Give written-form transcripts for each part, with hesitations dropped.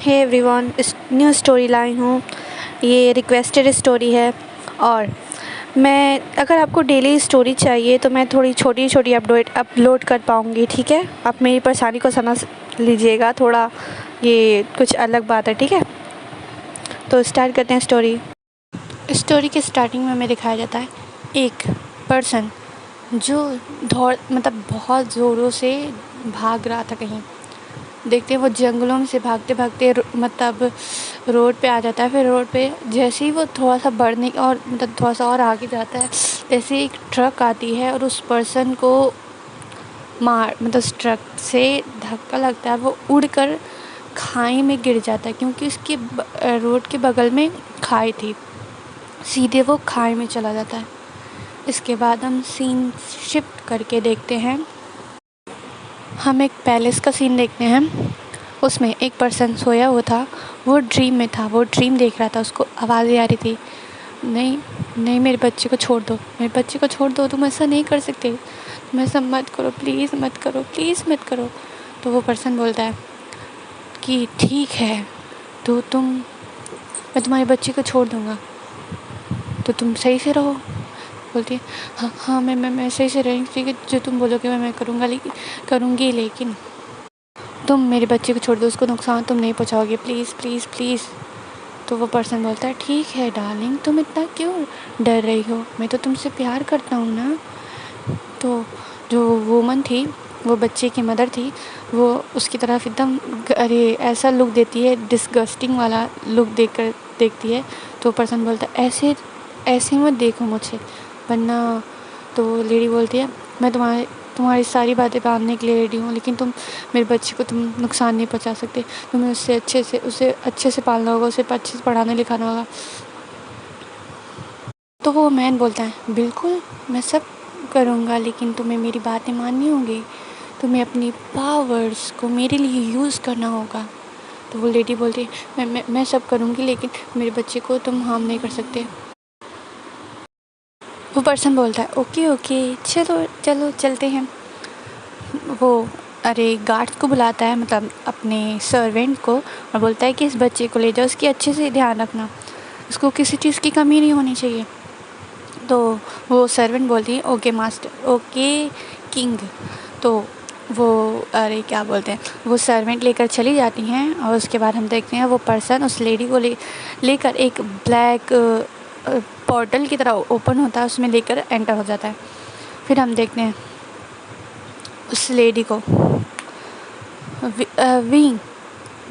Hey everyone, इस new story लाई हूँ। ये रिक्वेस्टेड स्टोरी है और मैं अगर आपको डेली स्टोरी चाहिए तो मैं थोड़ी छोटी छोटी अपलोड कर पाऊँगी। ठीक है, आप मेरी परेशानी को समझ लीजिएगा। थोड़ा ये कुछ अलग बात है। ठीक है, तो स्टार्ट करते हैं स्टोरी के स्टार्टिंग में हमें दिखाया जाता है एक पर्सन जो बहुत ज़ोरों से भाग रहा था कहीं। देखते हैं वो जंगलों में से भागते भागते रोड पे आ जाता है। फिर रोड पे जैसे ही वो थोड़ा सा बढ़ने और थोड़ा सा और आगे जाता है, जैसे एक ट्रक आती है और उस पर्सन को ट्रक से धक्का लगता है। वो उड़कर खाई में गिर जाता है क्योंकि उसके रोड के बगल में खाई थी। सीधे वो खाई में चला जाता है। इसके बाद हम सीन शिफ्ट करके देखते हैं। हम एक पैलेस का सीन देखते हैं। उसमें एक पर्सन सोया हुआ था। वो ड्रीम में था, वो ड्रीम देख रहा था। उसको आवाज़ें आ रही थी, नहीं नहीं मेरे बच्चे को छोड़ दो, मेरे बच्चे को छोड़ दो, तुम ऐसा नहीं कर सकते, तुम ऐसा मत करो, प्लीज़ मत करो, प्लीज़ मत करो। तो वो पर्सन बोलता है कि ठीक है, तो मैं तुम्हारे बच्चे को छोड़ दूँगा, तो तुम सही से रहो। बोलती है हाँ हाँ मैं सही से रहेंगी, ठीक है, जो तुम बोलोगे मैं करूँगी, लेकिन तुम मेरे बच्चे को छोड़ दो, उसको नुकसान तुम नहीं पहुँचाओगे, प्लीज़ प्लीज़ प्लीज़। तो वो पर्सन बोलता है ठीक है डार्लिंग, तुम इतना क्यों डर रही हो, मैं तो तुमसे प्यार करता हूँ ना। तो जो वुमन थी, वो बच्चे की मदर थी, वो उसकी तरफ एकदम ऐसा लुक देती है, डिस्गस्टिंग वाला लुक देखती है। तो पर्सन बोलता है ऐसे मत देखो मुझे, वरना। तो लेडी बोलती है मैं तुम्हारी सारी बातें मानने के लिए रेडी हूँ, लेकिन तुम मेरे बच्चे को तुम नुकसान नहीं पहुँचा सकते। तुम्हें उसे अच्छे से पालना होगा, उसे अच्छे से पढ़ाना लिखाना होगा। तो वो मैन बोलता है बिल्कुल मैं सब करूँगा, लेकिन तुम्हें मेरी बातें माननी होंगी, तुम्हें अपनी पावर्स को मेरे लिए यूज़ करना होगा। तो वो लेडी बोलती है मैं सब करूँगी, लेकिन मेरे बच्चे को तुम हार्म नहीं कर सकते। वो पर्सन बोलता है ओके चलो चलते हैं। वो गार्ड्स को बुलाता है, अपने सर्वेंट को, और बोलता है कि इस बच्चे को ले जाओ, उसकी अच्छे से ध्यान रखना, उसको किसी चीज़ की कमी नहीं होनी चाहिए। तो वो सर्वेंट बोलती है ओके मास्टर, ओके किंग। तो वो क्या बोलते हैं, वो सर्वेंट लेकर चली जाती हैं। और उसके बाद हम देखते हैं वो पर्सन उस लेडी को लेकर एक ब्लैक पोर्टल की तरह ओपन होता है, उसमें लेकर एंटर हो जाता है। फिर हम देखते हैं उस लेडी को विंग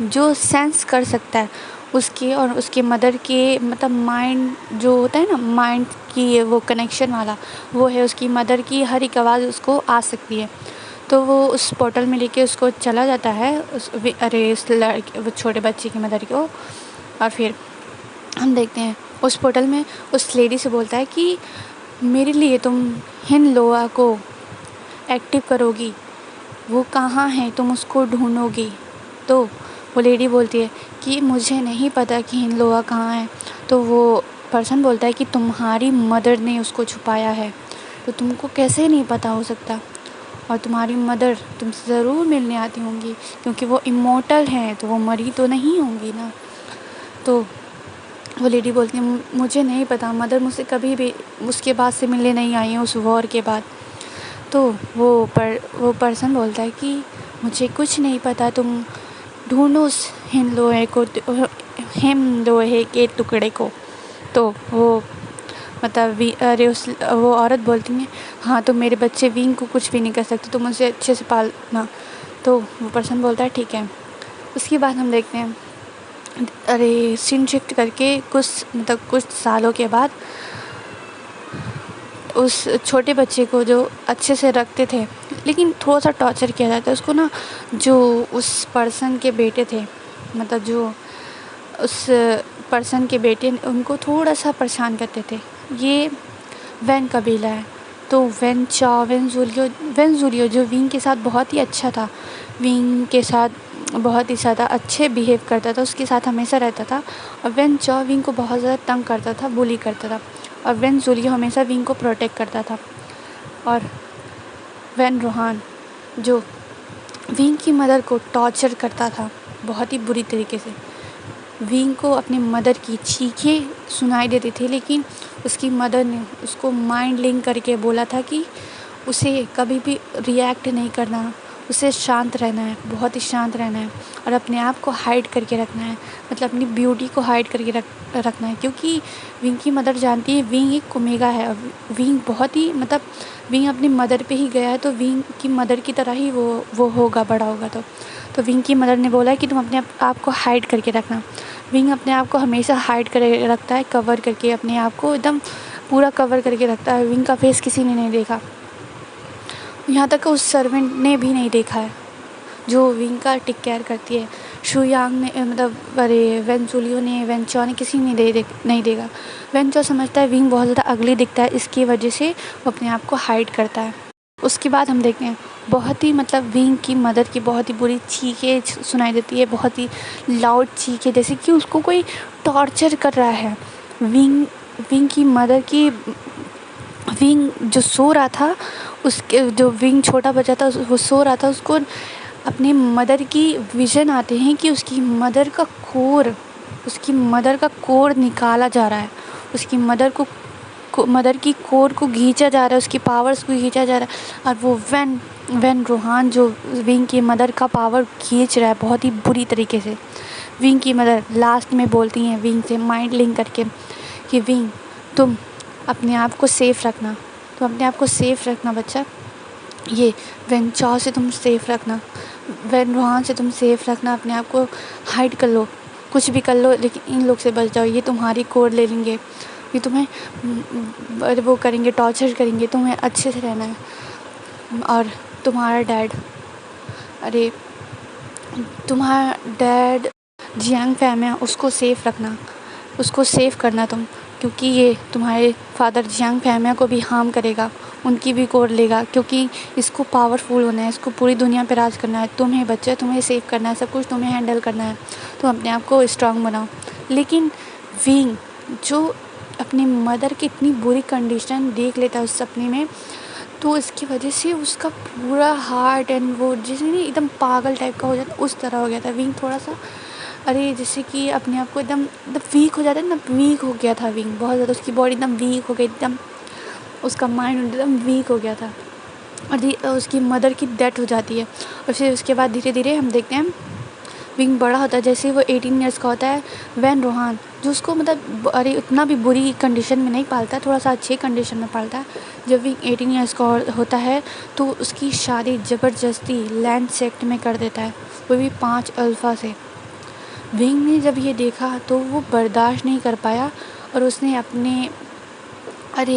जो सेंस कर सकता है उसके और उसके मदर के माइंड जो होता है ना, माइंड की वो कनेक्शन वाला, वो है। उसकी मदर की हर एक आवाज़ उसको आ सकती है। तो वो उस पोर्टल में लेके उसको चला जाता है, उस लड़के, वो छोटे बच्चे की मदर को। और फिर हम देखते हैं उस पोर्टल में उस लेडी से बोलता है कि मेरे लिए तुम हिनलोआ को एक्टिव करोगी, वो कहाँ है, तुम उसको ढूंढोगी। तो वो लेडी बोलती है कि मुझे नहीं पता कि हिनलोआ कहाँ है। तो वो पर्सन बोलता है कि तुम्हारी मदर ने उसको छुपाया है, तो तुमको कैसे नहीं पता हो सकता, और तुम्हारी मदर तुमसे ज़रूर मिलने आती होंगी, क्योंकि वो इमोर्टल हैं, तो वो मरी तो नहीं होंगी ना। तो वो लेडी बोलती है मुझे नहीं पता, मदर मुझसे कभी भी उसके बाद से मिलने नहीं आई है, उस वॉर के बाद। तो वो पर्सन बोलता है कि मुझे कुछ नहीं पता, तुम ढूंढो उस हिम लोहे के टुकड़े को। तो वो वो औरत बोलती है हाँ, तुम मेरे बच्चे विंग को कुछ भी नहीं कर सकते, तुम उसे अच्छे से पालना। तो वो पर्सन बोलता है ठीक है। उसके बाद हम देखते हैं सीन शिफ्ट करके कुछ सालों के बाद उस छोटे बच्चे को जो अच्छे से रखते थे, लेकिन थोड़ा सा टॉर्चर किया जाता है उसको ना। जो उस पर्सन के बेटे थे, जो उस पर्सन के बेटे, उनको थोड़ा सा परेशान करते थे। ये वैन कबीला है। तो वेन जूलियो जो विंग के साथ बहुत ही अच्छा था, विंग के साथ बहुत ही ज़्यादा अच्छे बिहेव करता था, उसके साथ हमेशा रहता था। और वेन चॉ विंग को बहुत ज़्यादा तंग करता था, बुली करता था। और वेन जूलियो हमेशा विंग को प्रोटेक्ट करता था। और वेन रोहान जो विंग की मदर को टॉर्चर करता था, बहुत ही बुरी तरीके से। विंग को अपने मदर की चीखें सुनाई देती थी, लेकिन उसकी मदर ने उसको माइंड लिंक करके बोला था कि उसे कभी भी रिएक्ट नहीं करना, उसे शांत रहना है, बहुत ही शांत रहना है और अपने आप को हाइड करके रखना है, मतलब अपनी ब्यूटी को हाइड करके रखना है। क्योंकि विंग की मदर जानती है विंग एक ओमेगा है और विंग बहुत ही मतलब विंग अपनी मदर पे ही गया है, तो विंग की मदर की तरह ही वो होगा, बड़ा होगा। तो विंग की मदर ने बोला कि तुम अपने आप को हाइड करके रखना। विंग अपने आप को हमेशा हाइड करके रखता है, कवर करके अपने आप को एकदम पूरा कवर करके रखता है। विंग का फेस किसी ने नहीं देखा, यहाँ तक उस सर्वेंट ने भी नहीं देखा है जो विंग का टेक केयर करती है। शुयांग ने मतलब अरे वेंचुलियो ने, वेंचो ने, किसी ने नहीं देखा। वेंचो समझता है विंग बहुत ज़्यादा अगली दिखता है, इसकी वजह से वो अपने आप को हाइड करता है। उसके बाद हम देखते हैं बहुत ही मतलब विंग की मदर की बहुत ही बुरी चीखें सुनाई देती है, बहुत ही लाउड चीखें, जैसे कि उसको कोई टॉर्चर कर रहा है। विंग की मदर की विंग जो सो रहा था, उसके जो विंग छोटा बच्चा था वो सो रहा था, उसको अपने मदर की विज़न आते हैं कि उसकी मदर का कोर निकाला जा रहा है, उसकी मदर की कोर को खींचा जा रहा है, उसकी पावर्स को खींचा जा रहा है। और वो वैन रोहान जो विंग की मदर का पावर खींच रहा है बहुत ही बुरी तरीके से। विंग की मदर लास्ट में बोलती हैं विंग से माइंड लिंक करके कि विंग तुम अपने आप को सेफ़ रखना बच्चा, ये वेंचो से तुम सेफ़ रखना, वैन रोहान से तुम सेफ़ रखना, अपने आप को हाइड कर लो, कुछ भी कर लो, लेकिन इन लोग से बच जाओ। ये तुम्हारी कोर ले लेंगे, ये तुम्हें वो करेंगे, टॉर्चर करेंगे, तुम्हें अच्छे से रहना है। और तुम्हारा डैड जियांग फैम है, उसको सेफ़ रखना, उसको सेव करना तुम, क्योंकि ये तुम्हारे फादर जियांग फैमिया को भी हार्म करेगा, उनकी भी कोर लेगा, क्योंकि इसको पावरफुल होना है, इसको पूरी दुनिया पे राज करना है। तुम्हें बच्चे, तुम्हें सेव करना है, सब कुछ तुम्हें हैंडल करना है, तो अपने आप को स्ट्रांग बनाओ। लेकिन विंग जो अपनी मदर की इतनी बुरी कंडीशन देख लेता है उस सपने में, तो इसकी वजह से उसका पूरा हार्ट एंड वो जैसे नहीं एकदम पागल टाइप का हो जाता, उस तरह हो गया था विंग। थोड़ा सा जैसे कि अपने आप को एकदम वीक हो जाता है ना, वीक हो गया था विंग बहुत ज़्यादा, उसकी बॉडी एकदम वीक हो गई, एकदम उसका माइंड एकदम वीक हो गया था। और उसकी मदर की डेथ हो जाती है और फिर उसके बाद धीरे धीरे हम देखते हैं विंग बड़ा होता है। जैसे वो 18 ईयर्स का होता है, वैन रोहान जो उसको मतलब उतना भी बुरी कंडीशन में नहीं पालता है, थोड़ा सा अच्छे कंडीशन में पालता है। जब विंग 18 ईयर्स का होता है तो उसकी शादी ज़बरदस्ती लैंड सेक्ट में कर देता है, वो भी 5 अल्फ़ा से। विंग ने जब ये देखा तो वो बर्दाश्त नहीं कर पाया और उसने अपने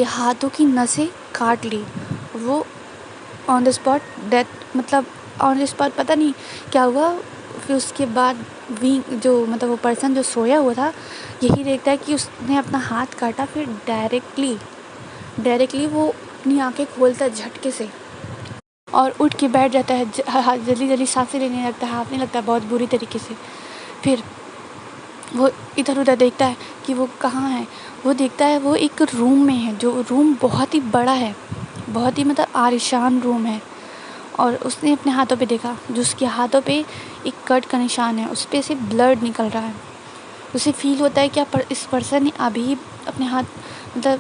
हाथों की नसें काट ली। वो ऑन द स्पॉट डेथ, मतलब ऑन द स्पॉट पता नहीं क्या हुआ। फिर उसके बाद विंग जो मतलब वो पर्सन जो सोया हुआ था यही देखता है कि उसने अपना हाथ काटा, फिर डायरेक्टली वो अपनी आंखें खोलता है झटके से और उठ के बैठ जाता है, जल्दी जल्दी सांसें लेने लगता है, हाँफने लगता है बहुत बुरी तरीके से। फिर वो इधर उधर देखता है कि वो कहाँ है। वो देखता है वो एक रूम में है, जो रूम बहुत ही बड़ा है, बहुत ही मतलब आलीशान रूम है। और उसने अपने हाथों पे देखा, जो उसके हाथों पे एक कट का निशान है, उस पे से ब्लड निकल रहा है। उसे फील होता है कि इस पर्सन ने अभी अपने हाथ मतलब